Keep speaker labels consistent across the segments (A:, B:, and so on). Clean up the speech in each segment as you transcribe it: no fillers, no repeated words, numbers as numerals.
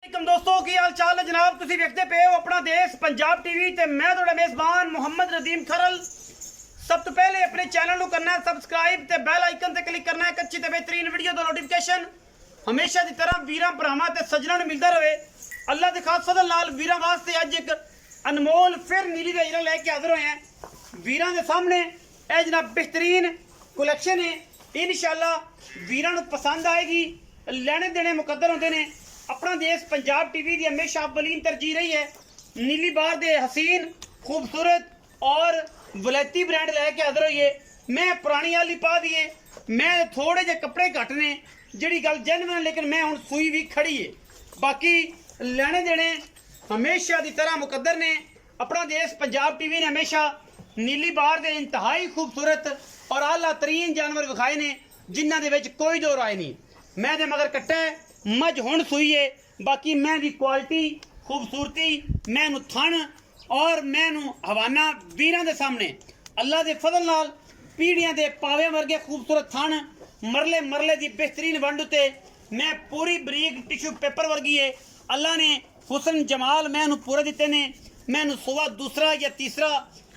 A: दोस्तों की हाल चाल है जनाब। तुसी देखते पे हो अपना देश पंजाब टीवी ते मैं थोड़ा मेजबान मोहम्मद नदीम खरल। सब तो पहले अपने चैनल को करना है सब्सक्राइब ते बेल आइकन ते क्लिक करना है एक अच्छी ते बेहतरीन वीडियो दा नोटिफिकेशन हमेशा की तरह वीरां भरावां ते सज्जनां नूं मिलदा रहे। अल्लाह दे खास फजल नाल वीरां वास्ते अज एक अनमोल फिर नीली दा हीरा लेके हाजिर होए हैं। वीरां दे सामने ए जनाब बेहतरीन कलैक्शन है, इंशाअल्लाह वीरां नूं पसंद आएगी। लेने देने मुकद्दर होंदे ने। अपना देश पंजाब टीवी की हमेशा अव्वलीन तरजीह रही है। नीली बार दे हसीन खूबसूरत और वलैती ब्रांड लैके हाजिर होइए। मैं पुरानी आली पा दिए, मैं थोड़े जे कपड़े घट ने जी गल जेन्युइन, लेकिन मैं हुण सूई भी खड़ी है। बाकी लेने देने हमेशा की तरह मुकद्दर ने। अपना देश पंजाब टीवी ने हमेशा नीली बार दे इंतहाई खूबसूरत और आला तरीन जानवर विखाए ने जिन्हों के विच कोई दो राय नहीं। मैं दे मगर कट्टा है, मझ हुण सूई है। बाकी मैं दी क्वालिटी खूबसूरती मैं थन और मैं हवाना वीरां दे सामने अल्लाह दे फजल नाल पीढ़ियां दे पावे वर्गे खूबसूरत थन मरले मरले दी बेहतरीन वंड उते मैं पूरी बरीक टिश्यू पेपर वर्गी है। अल्लाह ने हुसन जमाल मैं पूरे दिते ने। मैं सुबह दूसरा या तीसरा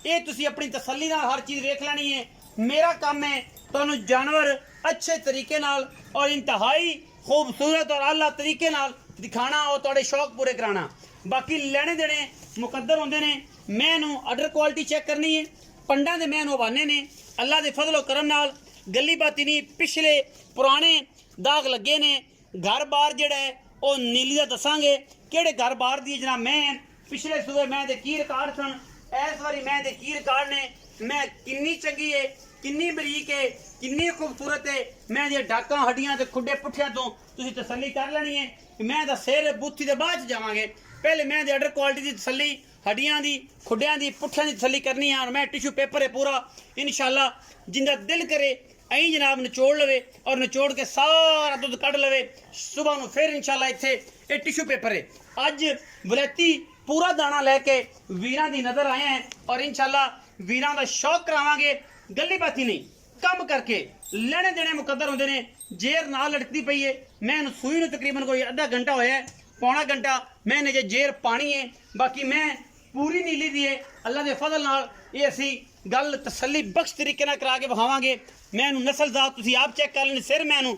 A: ये तुसी अपनी तसल्ली नाल हर चीज़ वेख लेनी है। मेरा काम है तुहानू जानवर अच्छे तरीके नाल और इंतहाई खूबसूरत और आला तरीके नाल दिखाना और तुहाडे शौक पूरे कराना। बाकी लेने देने मुकद्दर होंदे ने। मैं अडर क्वालिटी चेक करनी है। पंडा दे मैं हवाने ने अल्लाह दे फजलो करम नाल गली बाती नहीं पिछले पुराने दाग लगे ने। घर बार जेड़ा है वो नीली दा दसांगे किहड़े घर बार दी जनाब। मैं पिछले सूबे मैं दे की रिकॉर्ड सन, इस बारी मैं दे की रिकॉर्ड ने। मैं किन्नी चंगी है, किन्नी बरीक है, किन्नी खूबसूरत है। मैं दी डाकां हड्डियां ते खुड्डे पुट्ठियां तो तुसीं तसल्ली कर लेनी है। मैं दा सिर बूथी दे बाद जावांगे। पहले मैं दे अडर क्वालिटी दी तसल्ली हड्डियां दी खुड्डियां दी पुट्ठियां दी तसल्ली करनी है। और मैं टिश्यू पेपर है पूरा इंशाअल्लाह जिंदा दिल करे अं जनाब निचोड़ लवे और निचोड़ के सारा दुध कढ़ लवे। सुबह को फिर इंशाअल्लाह इत्थे ये टिश्यू पेपर है। अज वलैती पूरा दाना लैके वीरां दी नज़र आए हैं और इंशाअल्लाह वीरां दा शौक करावांगे। गली बाती नहीं कम करके लेने देने मुकद्दर होंदे ने। जेर नाल लटकती पई है। मैं सूई तकरीबन कोई अद्धा घंटा होया है, पौना घंटा मैंने जे जेर पानी है। बाकी मैं पूरी नीली दी है अल्लाह के फजल नाल ये असी गल तसल्ली बख्श तरीके नाल करा के विखावांगे। मैं नस्ल जात तुसीं आप चेक कर लेनी। सिर मैं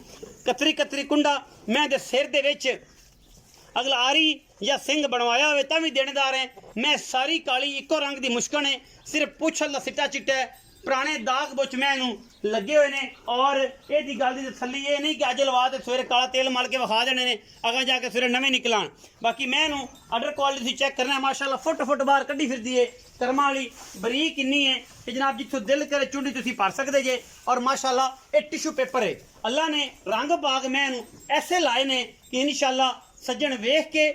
A: कतरी कतरी कुंडा मैं दे सिर दे विच अगला आरी या सिंह बनवाया हुए तभी देनेदार है। मैं सारी काली इको रंग की मुश्कन है, सिर्फ पुछल का सिट्टा चिट्टा है। पुराने दाग बुच मैं लगे हुए ने और ये गल की तसल्ली ये नहीं कि अज लवा तो सवेरे काला तेल मल के विखा देने ने अगर जाके सवेरे नवे निकलान। बाकी मैं अडर क्वालिटी चेक करना है। माशाल्लाह फुट फुट बाहर कड्डी फिरदी है। कर्मा वाली बरीक इन्नी है कि जनाब जिथों दिल करे चुंडी तुसीं भर सकते जे। और माशाल्लाह ये टिश्यू पेपर है। अल्लाह ने रंग बाग मैं ऐसे लाए ने कि इंशाअल्लाह सज्जन वेख के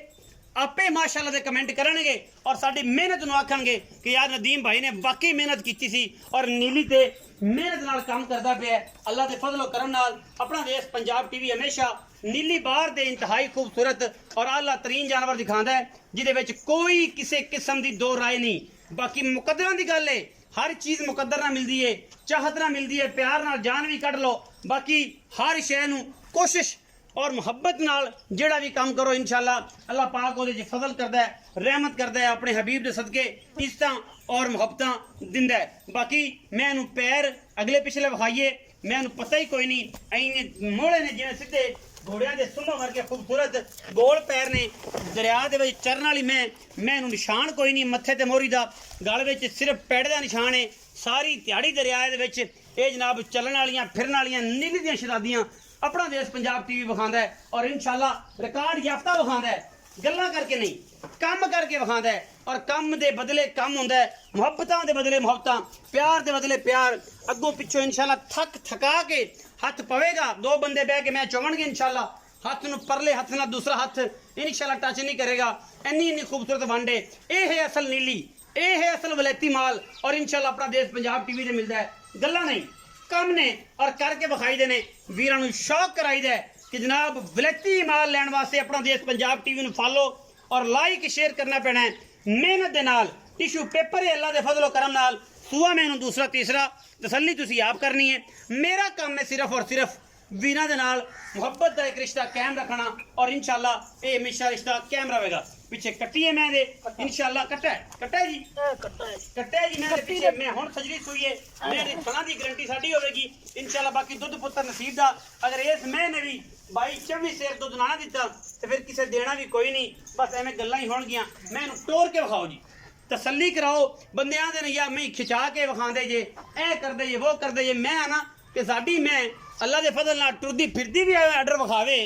A: आपे माशाल्लाह दे कमेंट करनगे और साडी मेहनत नूं आखणगे कि यार नदीम भाई ने वाकई मेहनत की सी और नीली ते मेहनत नाल काम करदा पिया। अल्लाह दे फजलो करम नाल अपना देश पंजाब टीवी हमेशा नीली बार दे इंतहाई खूबसूरत और आला तरीन जानवर दिखांदा है जिहदे विच कोई किसी किस्म दी दो राय नहीं। बाकी मुकद्दरां दी गल है, हर चीज़ मुकद्दर नाल मिलदी है, चाहत नाल मिलदी है, प्यार नाल जान भी कढ लो। बाकी हर शै नूं कोशिश और मुहब्बत नाल जेड़ा भी काम करो इंशाअल्लाह अल्लाह पाक उहदे च फजल करदा है, रहमत करदा है। अपने हबीब दे सदके इज्जतां और मुहब्बतां दिंदा है। बाकी मैं पैर अगले पिछले विखाइए मैं पता ही कोई नहीं। अं मोड़े ने जिवें सीधे घोड़ियां दे सुम्हां वर्गे खूबसूरत गोल पैर ने। दरिया दे विच चरण वाली मैं निशान कोई नहीं मत्थे ते मोहरी दा, गल विच सिर्फ पैड़ दा निशान है। सारी दिहाड़ी दरिया दे विच ये जनाब चलन वालियां फिरन वालियां नीली दियां शरादियां अपना देश पंजाब टीवी विखांदा है और इंशाअल्लाह रिकॉर्ड याफ्ता विखांदा है। गल्लां करके नहीं काम करके विखांदा है और काम दे बदले काम हुंदा है, मुहब्बतां दे बदले मुहब्बतां, प्यार दे बदले प्यार। अगों पिछों इंशाअल्लाह थक थका के हथ पवेगा, दो बंदे बह के मैं चुमणगे इंशाअल्लाह हथ नूं परले हथ नाल दूसरा हथ इंशाअल्लाह टच नहीं करेगा। इन्नी खूबसूरत वंडे ये है असल नीली, ये है असल वलैती माल और इंशाअल्लाह अपना देश पंजाब टीवी से मिलता है। गल्लां नहीं कम ने और करके विखाई देने वीरां नूं शौक कराई दे कि जनाब वलैती माल लैण वास्ते अपना देश पंजाब टीवी नूं फॉलो और लाइक शेयर करना पैना है। मेहनत दे नाल टिश्यू पेपर है अल्लाह दे फजलो करम नाल सुआ मैनूं दूसरा तीसरा तसल्ली तुसीं आप करनी है। मेरा काम है सिर्फ और सिर्फ ਵੀਰਾਂ ਦੇ ਨਾਲ ਮੁਹੱਬਤ ਦਾ ਇੱਕ ਰਿਸ਼ਤਾ ਕਾਇਮ ਰੱਖਣਾ ਔਰ ਇਨਸ਼ਾਅੱਲਾ ਇਹ ਹਮੇਸ਼ਾ ਰਿਸ਼ਤਾ ਕਾਇਮ ਰਹੇਗਾ। ਪਿੱਛੇ ਕੱਟੀਏ ਮੈਂ ਦੇ ਇਨਸ਼ਾਅੱਲਾ ਕੱਟਾ ਜੀ ਮੈਂ ਦੇ ਪਿੱਛੇ ਮੈਂ ਹੁਣ ਸਜਰੀ ਸੂਈਏ ਮੇਰੇ ਫਲਾਂ ਦੀ ਗਾਰੰਟੀ ਸਾਡੀ ਹੋਵੇਗੀ ਇਨਸ਼ਾਅੱਲਾ। ਬਾਕੀ ਦੁੱਧ ਪੁੱਤਰ ਨਸੀਬ ਦਾ ਅਗਰ ਇਸ ਮੈਂ ਨੇ ਵੀ 22-24 ਸੇਰ ਦੁੱਧ ਨਾ ਦਿੱਤਾ ਤੇ ਫਿਰ ਕਿਸੇ ਦੇਣਾ ਵੀ ਕੋਈ ਨਹੀਂ, ਬਸ ਐਵੇਂ ਗੱਲਾਂ ਹੀ ਹੋਣਗੀਆਂ। ਮੈਂ ਇਹਨੂੰ ਤੋੜ ਕੇ ਵਿਖਾਓ ਜੀ, ਤਸੱਲੀ ਕਰਾਓ ਬੰਦਿਆਂ ਦੇ ਨਹੀਂ ਮੈਂ ਖਿਚਾ ਕੇ ਵਿਖਾਉਂਦੇ ਜੇ ਇਹ ਕਰਦੇ ਜੇ ਉਹ ਕਰਦੇ ਜੇ। ਮੈਂ ਆ ਨਾ ਕਿ ਸਾਡੀ ਮੈਂ ਅੱਲਾ ਦੇ ਫਜ਼ਲ ਨਾਲ ਟੁਰਦੀ ਫਿਰਦੀ ਵੀ ਆਰਡਰ ਵਿਖਾਵੇ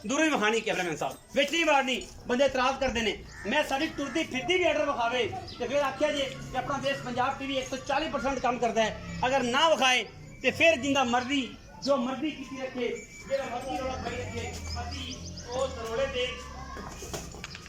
A: ਦੂਰੋਂ ਹੀ ਵਿਖਾਣੀ ਕੈਮਰਾਮੈਨ ਸਾਹਿਬ ਵਿੱਚ ਨਹੀਂ ਵਾੜਨੀ, ਬੰਦੇ ਇਤਰਾਜ਼ ਕਰਦੇ ਨੇ। ਮੈਂ ਸਾਡੀ ਟੁਰਦੀ ਫਿਰਦੀ ਵੀ ਆਰਡਰ ਵਿਖਾਵੇ ਤੇ ਫਿਰ ਆਖਿਆ ਜੇ ਕਿ ਆਪਣਾ ਦੇਸ਼ ਪੰਜਾਬ ਟੀਵੀ 140% ਕੰਮ ਕਰਦਾ ਹੈ। ਅਗਰ ਨਾ ਵਿਖਾਏ ਤੇ ਫਿਰ ਜਿੰਦਾ ਮਰਜ਼ੀ ਜੋ ਮਰਜ਼ੀ ਕੀਤੀ ਰੱਖੇ, ਜਿਹੜਾ ਮਰਜ਼ੀ ਰੌਲਾ ਪਾਈ ਰੱਖੇ, ਅਸੀਂ ਉਸ ਰੌਲੇ ਦੇ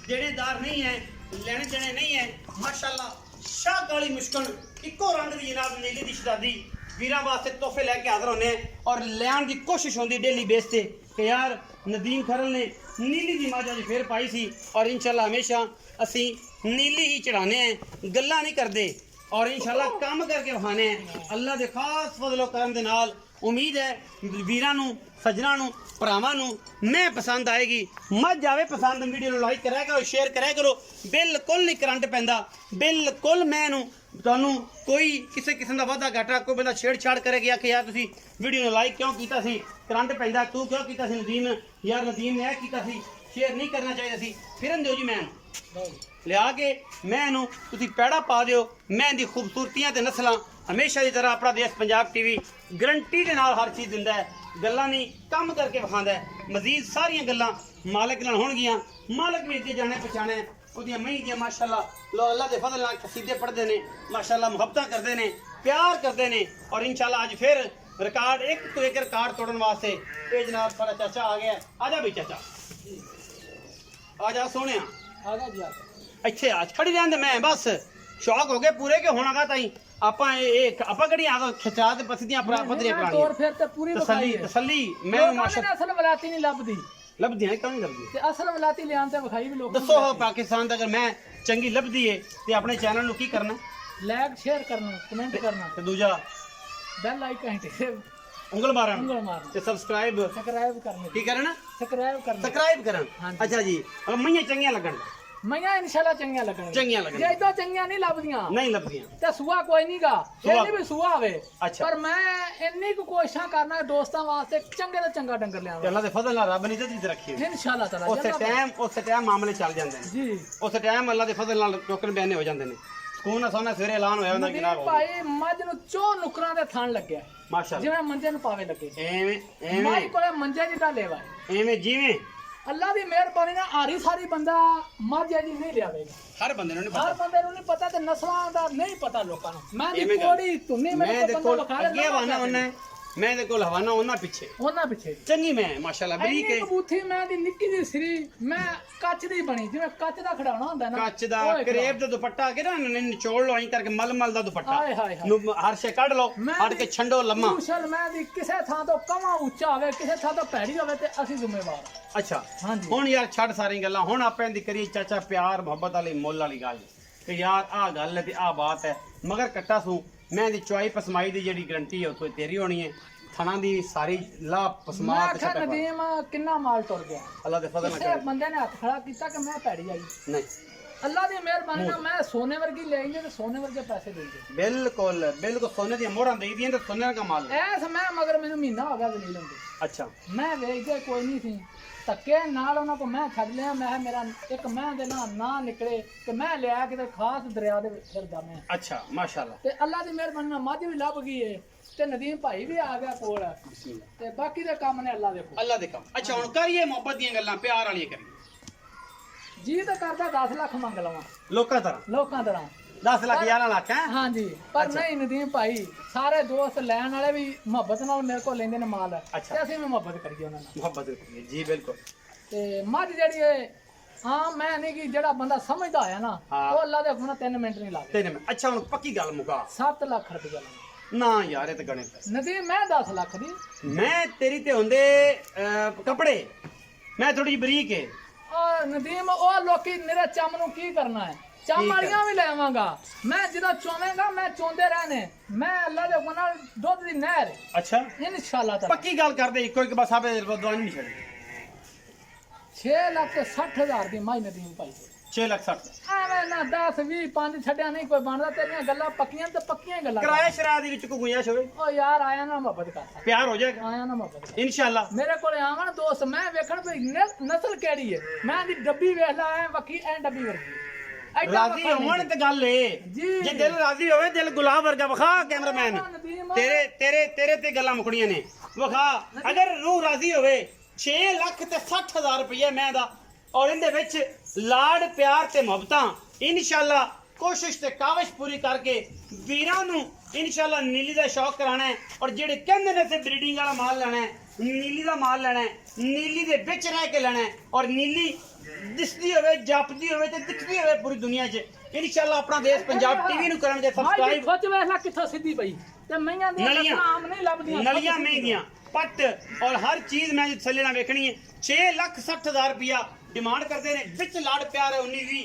A: ਦੇਣੇਦਾਰ ਨਹੀਂ ਹੈ, ਲੈਣੇ ਦੇਣੇ ਨਹੀਂ ਹੈ। ਮਾਸ਼ਾਅੱਲਾ ਸ਼ਾਹ ਕਾਲੀ ਮੁਸ਼ਕਣ ਇੱਕੋ ਰੰਗ ਦੀ ਜਨਾਬ ਨੀਲੀ ਦੀ ਸ਼ਦਾਦੀ ਵੀਰਾਂ ਵਾਸਤੇ ਤੋਹਫੇ ਲੈ ਕੇ ਹਾਜ਼ਰ ਹੋਣੇ ਔਰ ਲੈਣ ਦੀ ਕੋਸ਼ਿਸ਼ ਹੁੰਦੀ ਡੇਲੀ ਬੇਸ ਤੇ ਕਿ ਯਾਰ ਨਦੀਮ ਖਰਲ ਨੇ ਨੀਲੀ ਦੀ ਮਾਜਾ ਜੀ ਫੇਰ ਪਾਈ ਸੀ ਔਰ ਇਨਸ਼ਾਅੱਲਾ ਹਮੇਸ਼ਾ ਅਸੀਂ ਨੀਲੀ ਹੀ ਚੜਾਣੇ ਆ, ਗੱਲਾਂ ਨਹੀਂ ਕਰਦੇ ਔਰ ਇਨਸ਼ਾਅੱਲਾ ਕੰਮ ਕਰਕੇ ਵਿਖਾਣੇ ਆ ਅੱਲਾ ਦੇ ਖਾਸ ਫਜ਼ਲ ਕਰਮ ਦੇ ਨਾਲ। ਉਮੀਦ ਹੈ ਵੀਰਾਂ ਨੂੰ ਸੱਜਣਾ ਨੂੰ ਭਰਾਵਾਂ ਨੂੰ ਮੈਂ ਪਸੰਦ ਆਏਗੀ। ਮੱਝ ਜਾਵੇ ਪਸੰਦ, ਵੀਡੀਓ ਨੂੰ ਲਾਈਕ ਕਰਿਆ ਕਰੋ, ਸ਼ੇਅਰ ਕਰਿਆ ਕਰੋ। ਬਿਲਕੁਲ ਨਹੀਂ ਕਰੰਟ ਪੈਂਦਾ, ਬਿਲਕੁਲ ਮੈਂ ਨੂੰ ਤੁਹਾਨੂੰ ਕੋਈ ਕਿਸੇ ਕਿਸਮ ਦਾ ਵਾਧਾ ਘਾਟਾ ਕੋਈ ਬੰਦਾ ਛੇੜਛਾੜ ਕਰੇ ਗਿਆ ਕਿ ਯਾਰ ਤੁਸੀਂ ਵੀਡੀਓ ਨੂੰ ਲਾਈਕ ਕਿਉਂ ਕੀਤਾ ਸੀ, ਕਰੰਟ ਪੈਂਦਾ ਤੂੰ ਕਿਉਂ ਕੀਤਾ ਸੀ ਨਦੀਮ, ਯਾਰ ਨਦੀਮ ਨੇ ਇਹ ਕੀਤਾ ਸੀ, ਸ਼ੇਅਰ ਨਹੀਂ ਕਰਨਾ ਚਾਹੀਦਾ ਸੀ। ਫਿਰਨ ਦਿਓ ਜੀ ਮੈਂ ਲਿਆ ਕੇ ਮੈਂ ਇਹਨੂੰ ਤੁਸੀਂ ਪੈੜਾ ਪਾ ਦਿਓ। ਮੈਂ ਦੀ ਖੂਬਸੂਰਤੀਆਂ ਤੇ ਨਸਲਾਂ ਹਮੇਸ਼ਾ ਦੀ ਤਰ੍ਹਾਂ ਆਪਣਾ ਦੇਸ਼ ਪੰਜਾਬ ਟੀਵੀ ਗਰੰਟੀ ਦੇ ਨਾਲ ਹਰ ਚੀਜ਼ ਦਿੰਦਾ ਹੈ, ਗੱਲਾਂ ਨਹੀਂ ਕੰਮ ਕਰਕੇ ਵਿਖਾਉਂਦਾ ਹੈ। ਮਜ਼ੀਦ ਸਾਰੀਆਂ ਗੱਲਾਂ ਮਾਲਕ ਨਾਲ ਹੋਣਗੀਆਂ, ਮਾਲਕ ਵੀ ਇੱਥੇ ਜਾਣੇ ਪਛਾਣੇ ਉਹਦੀਆਂ ਮਹੀਂ ਦੀਆਂ ਮਾਸ਼ਾਅੱਲਾ ਲੋ ਅੱਲਾ ਦੇ ਫਜ਼ਲ ਨਾਲ ਕਸੀਦੇ ਪੜ੍ਹਦੇ ਨੇ, ਮਾਸ਼ਾਅੱਲਾ ਮੁਹੱਬਤਾਂ ਕਰਦੇ ਨੇ, ਪਿਆਰ ਕਰਦੇ ਨੇ ਔਰ ਇਨਸ਼ਾਅੱਲਾ ਅੱਜ ਫਿਰ ਰਿਕਾਰਡ ਇੱਕ ਤੋਂ ਇੱਕ ਰਿਕਾਰਡ ਤੋੜਨ ਵਾਸਤੇ ਇਹ ਜਨਾਬ ਸਾਡਾ ਚਾਚਾ ਆ ਗਿਆ। ਆ ਜਾ ਬਈ ਚਾਚਾ, ਆ ਜਾ ਸੋਹਣਿਆ,
B: ਆ ਗਿਆ ਜੀ
A: ਇੱਥੇ ਆ ਖੜੀ ਰਹਿੰਦੇ। ਮੈਂ ਬਸ ਸ਼ੌਕ ਹੋ ਗਏ ਪੂਰੇ ਕਿ ਹੋਣਾਗਾ ਤਾਈ ਆਪਾਂ ਇਹ ਆਪਾਂ ਕਿਹੜੀ ਆ ਖਿਚਾ ਤੇ ਪਸਦੀਆਂ ਪਤਰੀਆਂ
B: ਪੁਰਾਣੀਆਂ ਤੋਰ ਫਿਰ ਤੇ ਪੂਰੀ
A: ਤਸੱਲੀ ਤਸੱਲੀ ਮੈਂ
B: ਮਾਸ਼ਾਅੱਲਾ ਅਸਲ ਵਲਾਤੀ ਨਹੀਂ ਲੱਭਦੀ
A: ਲੱਭਦੀਆਂ ਕਿਉਂ ਨਹੀਂ ਲੱਭਦੀ
B: ਤੇ ਅਸਲ ਵਲਾਤੀ ਲਿਆਉਣ ਤੇ ਵਿਖਾਈ ਵੀ ਲੋਕ
A: ਦੱਸੋ ਹੋ ਪਾਕਿਸਤਾਨ ਦਾ ਅਗਰ ਮੈਂ ਚੰਗੀ ਲੱਭਦੀ ਏ ਤੇ ਆਪਣੇ ਚੈਨਲ ਨੂੰ ਕੀ ਕਰਨਾ,
B: ਲਾਈਕ ਸ਼ੇਅਰ ਕਰਨਾ, ਕਮੈਂਟ ਕਰਨਾ
A: ਤੇ ਦੂਜਾ
B: ਬੈਲ ਆਈਕਨ ਤੇ
A: ਉਂਗਲ ਮਾਰਨ
B: ਉਂਗਲ ਮਾਰਨਾ
A: ਤੇ ਸਬਸਕ੍ਰਾਈਬ
B: ਕਰਨੀ
A: ਕੀ ਕਰਨਾ,
B: ਸਬਸਕ੍ਰਾਈਬ
A: ਕਰਨ। ਅੱਛਾ ਜੀ ਮਈਆਂ ਚੰਗੀਆਂ ਲੱਗਣ,
B: ਮਈਆਂ ਇਨਸ਼ਾਅੱਲਾ ਚੰਗੀਆਂ ਲੱਗਣ ਜੇ ਇਦਾਂ ਚੰਗੀਆਂ ਨਹੀਂ ਲੱਭਦੀਆਂ
A: ਨਹੀਂ ਲੱਭਦੀਆਂ
B: ਤੇ ਸੂਆ ਕੋਈ ਨਹੀਂਗਾ, ਇਹ ਨਹੀਂ ਵੀ ਸੂਆ ਹੋਵੇ। ਪਰ ਮੈਂ ਇੰਨੀ ਕੁ ਕੋਸ਼ਿਸ਼ਾਂ ਕਰਨਾ ਦੋਸਤਾਂ ਵਾਸਤੇ ਚੰਗੇ ਤੋਂ ਚੰਗਾ ਡੰਗਰ ਲਿਆਵਾਂ।
A: ਅੱਲਾ ਦੇ ਫਜ਼ਲ ਨਾਲ ਰੱਬ ਨੇ ਇੱਜ਼ਤ ਰੱਖੀ
B: ਇਨਸ਼ਾਅੱਲਾ ਤਾਲਾ
A: ਉਸੇ ਟਾਈਮ ਮਾਮਲੇ ਚੱਲ ਜਾਂਦੇ ਨੇ
B: ਜੀ,
A: ਉਸੇ ਟਾਈਮ ਅੱਲਾ ਦੇ ਫਜ਼ਲ ਨਾਲ ਟੋਕਨ ਬਿਆਨੇ ਹੋ ਜਾਂਦੇ ਨੇ। ਸਕੂਨ ਨਾਲ ਸੋਨਾ ਸਵੇਰੇ ਐਲਾਨ ਹੋਇਆ ਹੁੰਦਾ ਕਿ ਜਨਾਬ
B: ਭਾਈ ਮੱਝ ਨੂੰ ਚੋ ਨੁਕਰਾਂ ਦੇ ਥਣ ਲੱਗਿਆ
A: ਮਾਸ਼ਾਅੱਲਾ,
B: ਜਿਵੇਂ ਮੰਜੇ ਨੂੰ ਪਾਵੇ ਲੱਗੇ
A: ਐਵੇਂ
B: ਮਾਈ ਕੋਲੇ ਮੰਜੇ ਜਿਹਾ ਲੈਵਾ
A: ਐਵੇਂ ਜਿਵੇਂ
B: ਅੱਲਾ ਦੀ ਮਿਹਰਬਾਨੀ ਨਾਲ ਆਰੀ ਸਾਰੀ ਬੰਦਾ ਮੱਝ ਜੀ ਨਹੀਂ ਲਿਆਵੇਗਾ।
A: ਹਰ ਬੰਦੇ ਨੂੰ ਨਹੀਂ
B: ਹਰ
A: ਪਤਾ,
B: ਬੰਦੇ ਨੂੰ ਨਹੀਂ ਪਤਾ ਤੇ ਨਸਲਾਂ ਦਾ ਨਹੀਂ ਪਤਾ ਲੋਕਾਂ ਨੂੰ। ਮੈਂ ਦੀ
A: ਐਵੇਂ ਗੱਲ।
B: ਕੋੜੀ ਤੁੰਨੀ
A: ਮੈਂ
B: ਮੇਰੇ
A: ਦੇਖੋ
B: ਕੋਲ ਬੰਦਾ
A: ਅੱਗੇ ਹਵਾਨਾ ਹੁੰਨਾ, ਮੈਂ ਇਹਦੇ ਕੋਲ ਹਵਾਨਾ ਉਹਨਾਂ ਪਿੱਛੇ
B: ਉਹਨਾਂ ਪਿੱਛੇ
A: ਚੰਗੀ ਮੈਂ ਮਾਸ਼ਾਅੱਲਾ ਬਰੀਕ
B: ਇੰਨੀ
A: ਹੈ,
B: ਕਬੂਥੀ ਮੈਂ ਦੀ ਨਿੱਕੀ ਦੀ ਸਰੀ ਮੈਂ ਕੱਚ ਦੀ ਬਣੀ ਜਿਵੇਂ ਕੱਚ ਦਾ ਖਿਡਾਉਣਾ ਹੁੰਦਾ ਨਾ,
A: ਕੱਚ ਦਾ ਕਰੇਬ ਦਾ ਦੁਪੱਟਾ ਕਿ ਨਾ ਨਿਚੋੜ ਲਓ ਐਂ ਕਰਕੇ ਮਲਮਲ ਦਾ ਦੁਪੱਟਾ
B: ਹਾਏ ਹਾਏ ਹਾਏ।
A: ਨੂੰ ਹਰ ਸ਼ੇ ਕੱਢ ਲਓ, ਕੱਢ ਕੇ ਛੰਡੋ ਲੰਮਾ।
B: ਮੁਸ਼ਲ ਮੈਂ ਦੀ ਕਿਸੇ ਥਾਂ ਤੋਂ ਕਮਾ ਉੱਚਾ ਹੋਵੇ, ਕਿਸੇ ਥਾਂ ਤੋਂ ਭੈੜੀ ਹੋਵੇ ਤੇ ਅਸੀਂ ਜ਼ਿੰਮੇਵਾਰ ਹਾਂ।
A: ਅੱਛਾ
B: ਹਾਂਜੀ
A: ਹੁਣ ਯਾਰ ਛੱਡ ਸਾਰੀਆਂ ਗੱਲਾਂ, ਹੁਣ ਆਪਾਂ ਇਹਦੀ ਕਰੀਏ ਚਾਚਾ ਪਿਆਰ ਮੁਹੱਬਤ ਵਾਲੀ ਮੁੱਲ ਵਾਲੀ ਗੱਲ ਕਿ ਯਾਰ ਆਹ ਗੱਲ ਹੈ ਤੇ ਆਹ ਬਾਤ ਹੈ। ਮਗਰ ਕੱਟਾ ਸੂ ਮੈਂ ਇਹਦੀ ਚੁਆਈ ਪਸਮਾਈ ਦੀ ਜਿਹੜੀ ਗਰੰਟੀ ਹੈ ਉੱਥੋਂ ਤੇਰੀ ਹੋਣੀ ਹੈ। ਥਣਾ ਦੀ ਸਾਰੀ ਲਾ
B: ਮੈਂ
A: ਪਸਮਾਤ
B: ਆਖਿਆ ਨਦੀਮ ਕਿੰਨਾ ਮਾਲ ਤੁਰ ਗਿਆ,
A: ਅੱਲਾ ਦੇ ਫਜ਼ਲ
B: ਕਿਸੇ
A: ਨਾਲ
B: ਬੰਦੇ ਨੇ ਹੱਥ ਖੜਾ ਕੀਤਾ ਕਿ ਮੈਂ ਭੈੜੀ ਆਈ।
A: ਨਹੀਂ
B: ਅੱਲਾ ਦੀ ਮਿਹਰਬਾਨੀ ਨਾਲ ਮੈਂ ਸੋਨੇ ਵਰਗੀ ਲੈ ਆਈ ਤੇ ਸੋਨੇ ਵਰਗੇ ਪੈਸੇ ਦੇ ਦੇ।
A: ਬਿਲਕੁਲ ਬਿਲਕੁਲ ਸੋਨੇ ਦੀਆਂ ਮੋਹਰਾਂ ਦੇ ਦੀਆਂ ਤੇ ਸੋਨੇ ਦਾ ਮਾਲ ਹੈ।
B: ਐਸ ਮੈਂ ਮਗਰ ਮੈਨੂੰ ਮਹੀਨਾ ਹੋ ਗਿਆ ਜ਼ਲੀਲ ਹੁੰਦੇ,
A: ਅੱਛਾ
B: ਮੈਂ ਵੇਚਦੇ ਕੋਈ ਨਹੀਂ ਸੀ, ਧੱਕੇ ਨਾਲ ਉਹਨਾਂ ਕੋ ਮੈਂ ਛੱਡ ਲਿਆ। ਮੈਂ ਮੇਰਾ ਇੱਕ ਮੈਂ ਦੇ ਨਾ ਨਿਕਲੇ ਤੇ ਮੈਂ ਲਿਆ ਕਿਤੇ ਖਾਸ ਦਰਿਆ ਦੇ ਵਿੱਚ ਫਿਰਦਾ ਮੈਂ।
A: ਅੱਛਾ ਮਾਸ਼ਾਅੱਲਾ
B: ਤੇ ਅੱਲਾ ਦੀ ਮਿਹਰਬਾਨੀ ਨਾਲ ਮੱਝ ਵੀ ਲੱਭ ਗਈ ਏ ਤੇ ਨਦੀਮ ਭਾਈ ਵੀ ਆ ਗਿਆ ਕੋਲ ਤੇ ਬਾਕੀ ਦੇ ਕੰਮ ਨੇ ਅੱਲਾ ਦੇ ਕੋਲ।
A: ਅੱਲਾ ਦੇ ਕੰਮ। ਅੱਛਾ ਹੁਣ ਕਰੀਏ ਮੁਹੱਬਤ ਦੀਆਂ ਗੱਲਾਂ, ਪਿਆਰ ਵਾਲੀਆਂ ਕਰੀਏ।
B: ਜੀ ਤਾਂ ਕਰਦਾ 10 ਲੱਖ ਮੰਗ ਲਵਾਂ
A: ਲੋਕਾਂ ਤਰ੍ਹਾਂ
B: ਲੋਕਾਂ ਤਰ੍ਹਾਂ
A: 10 ਲੱਖ 11 ਲੱਖ ਹੈ।
B: ਹਾਂਜੀ ਪਰ ਨਹੀਂ ਨਦੀਮ ਭਾਈ ਸਾਰੇ ਦੋਸਤ ਲੈਣ ਵਾਲੇ ਵੀ ਮੁਹੱਬਤ ਨਾਲ ਮੇਰੇ ਕੋਲ ਲੈਂਦੇ ਨੇ ਮਾਲ ਤੇ ਅਸੀਂ ਵੀ ਮੁਹੱਬਤ ਕਰੀਏ ਉਹਨਾਂ ਨਾਲ।
A: ਮੁਹੱਬਤ ਕਰੀਏ ਜੀ ਬਿਲਕੁਲ।
B: ਤੇ ਮੱਝ ਜਿਹੜੀ ਹੈ ਹਾਂ ਮੈਂ ਨਹੀਂ ਕਿ ਜਿਹੜਾ ਬੰਦਾ ਸਮਝਦਾ ਆਇਆ ਨਾ ਉਹ ਅੱਲਾ ਦੇ ਹੁਕਮ 3 ਮਿੰਟ ਨਹੀਂ ਲਾਵੇ।
A: 3 ਮਿੰਟ। ਅੱਛਾ ਹੁਣ ਪੱਕੀ ਗੱਲ ਮੁਕਾ।
B: 7 ਲੱਖ ਰੁਪਏ ਲਾਉਣਾ
A: ਨਾ ਯਾਰ ਇਹ ਤਾਂ ਗਣੇ ਪੈਸੇ।
B: ਨਦੀਮ ਮੈਂ 10 ਲੱਖ ਦੀ
A: ਮੈਂ ਤੇਰੀ ਤੇ ਹੁੰਦੇ ਕੱਪੜੇ ਮੈਂ ਥੋੜੀ ਜਿਹੀ ਬਰੀਕ ਹੈ।
B: ਨਦੀਮ ਉਹ ਲੋਕੀ ਮੇਰੇ ਚੰਮ ਨੂੰ ਕੀ ਕਰਨਾ ਹੈ ਚਮ ਵਾਲੀਆਂ ਵੀ ਲੈਵਾਂਗਾ ਮੈਂ ਜਦੋਂ ਚੋਵੇਂਗਾ ਮੈਂ ਚੋਂਦੇ ਰਹਿਣੇ ਮੈਂ ਅੱਲਾ ਦੇ ਹੁਕਮ ਨਾਲ ਦੁੱਧ ਦੀ ਨਹਿਰ
A: ਅੱਛਾ
B: ਇਨਸ਼ਾਅੱਲਾ ਤਾਲਾ
A: ਪੱਕੀ ਗੱਲ ਕਰਦੇ ਇੱਕੋ ਇੱਕ ਬਸ ਆਪੇ ਦਵਾਈ ਨਹੀਂ ਛੱਡਣੀ
B: 6,60,000 ਦੀ ਮਾਈ ਨਦੀਮ ਭਾਈ
A: 6,60,000
B: ਐਵੇਂ ਨਾ 10 20 5 ਛੱਡਿਆ ਨਹੀਂ ਕੋਈ ਬਣਦਾ ਤੇਰੀਆਂ ਗੱਲਾਂ ਪੱਕੀਆਂ ਤੇ ਪੱਕੀਆਂ ਹੀ ਗੱਲਾਂ
A: ਕਿਰਾਇਆ ਸ਼ਰਾਇਆ ਦੇ ਵਿੱਚ ਕੋਈ ਗੁੰਜਾਇਸ਼ ਹੋਵੇ
B: ਓ ਯਾਰ ਆਇਆ ਨਾ ਮੁਹੱਬਤ ਕਰ
A: ਪਿਆਰ ਹੋ ਜਾਏਗਾ
B: ਆਇਆ ਨਾ ਮੁਹੱਬਤ ਕਰ
A: ਇਨਸ਼ਾਅੱਲਾ
B: ਮੇਰੇ ਕੋਲ ਆਵਣ ਦੋਸਤ ਮੈਂ ਵੇਖਣ ਵੀ ਨਸਲ ਕਿਹੜੀ ਹੈ ਮੈਂ ਦੀ ਡੱਬੀ ਵੇਖ ਲਾ ਐ ਵੱਖੀ ਐ ਡੱਬੀ ਵਰਗੀ ਐਡਾ
A: ਰਾਜ਼ੀ
B: ਵੱਖਾ ਨਹੀਂ।
A: ਹੋਣ ਤੇ ਗੱਲ ਏ
B: ਜੀ।
A: ਜੇ ਦਿਲ ਰਾਜ਼ੀ ਹੋਵੇ ਦਿਲ ਗੁਲਾਬ ਵਰਗਾ ਵਿਖਾ ਕੈਮਰਾਮੈਨ
B: ਨਦੀਮ।
A: ਤੇਰੇ ਤੇ ਗੱਲਾਂ ਮੁਕੜੀਆਂ ਨੇ ਵਿਖਾ ਅਗਰ ਰੂਹ ਰਾਜ਼ੀ ਹੋਵੇ 6,60,000 ਰੁਪਏ ਮੈਂ ਦਾ ਔਰ ਇਹਦੇ ਵਿੱਚ ਲਾਡ ਪਿਆਰ ਤੇ ਮੁਹੱਬਤਾਂ ਇਨਸ਼ਾਅੱਲਾ ਕੋਸ਼ਿਸ਼ ਤੇ ਕਾਵਿਸ਼ ਪੂਰੀ ਕਰਕੇ ਵੀਰਾਂ ਨੂੰ ਇਨਸ਼ਾਅੱਲਾ ਨੀਲੀ ਦਾ ਸ਼ੌਕ ਕਰਾਣਾ ਹੈ ਔਰ ਜਿਹੜੇ ਕਹਿੰਦੇ ਨੇ ਤੇ ਬਰੀਡਿੰਗ ਵਾਲਾ ਮਾਲ ਲੈਣਾ ਹੈ ਨੀਲੀ ਦਾ ਮਾਲ ਲੈਣਾ ਹੈ ਨੀਲੀ ਦੇ ਵਿੱਚ ਰਹਿ ਕੇ ਲੈਣਾ ਹੈ ਔਰ ਨੀਲੀ ਦਿਸਦੀ ਹੋਵੇ ਜਾਪਦੀ ਹੋਵੇ ਤੇ ਦਿਖਦੀ ਹੋਵੇ ਪੂਰੀ ਦੁਨੀਆ 'ਚ ਇਨਸ਼ਾਅੱਲਾ ਆਪਣਾ ਦੇਸ਼ ਪੰਜਾਬ ਟੀਵੀ ਨੂੰ ਕਰਨਗੇ ਸਬਸਕ੍ਰਾਈਬ
B: ਸੋਚ ਵੇਖ ਲੈ ਕਿੱਥੋਂ ਸਿੱਧੀ ਪਈ ਤੇ ਮਈਆਂ ਦੀਆਂ
A: ਨਲੀਆਂ।
B: ਨਸਲਾਂ ਆਮ ਨਹੀਂ ਲੱਭਦੀਆਂ
A: ਨਲੀਆਂ ਮਹਿੰਗੀਆਂ ਪੱਟ ਔਰ ਹਰ ਚੀਜ਼ ਮੈਂ ਥੱਲੇ ਨਾਲ ਵੇਖਣੀ ਹੈ 6,60,000 ਰੁਪਇਆ ਡਿਮਾਂਡ ਕਰਦੇ ਨੇ ਵਿੱਚ ਲਾੜ ਪਿਆਰ ਹੈ 19 ਵੀ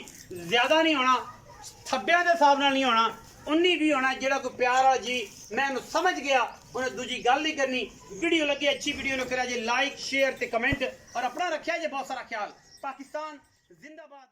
A: ਜ਼ਿਆਦਾ ਨਹੀਂ ਹੋਣਾ ਥੱਬਿਆਂ ਦੇ ਹਿਸਾਬ ਨਾਲ ਨਹੀਂ ਹੋਣਾ 19 ਵੀ ਹੋਣਾ ਜਿਹੜਾ ਕੋਈ ਪਿਆਰ ਵਾਲਾ ਜੀ ਮੈਂ ਉਹਨੂੰ ਸਮਝ ਗਿਆ ਉਹਨੇ ਦੂਜੀ ਗੱਲ ਨਹੀਂ ਕਰਨੀ ਵੀਡੀਓ ਲੱਗੀ ਅੱਛੀ ਵੀਡੀਓ ਨੂੰ ਕਰਿਆ ਜੇ ਲਾਈਕ ਸ਼ੇਅਰ ਤੇ ਕਮੈਂਟ ਔਰ ਆਪਣਾ ਰੱਖਿਆ ਜੇ ਬਹੁਤ ਸਾਰਾ ਖਿਆਲ ਪਾਕਿਸਤਾਨ ਜ਼ਿੰਦਾਬਾਦ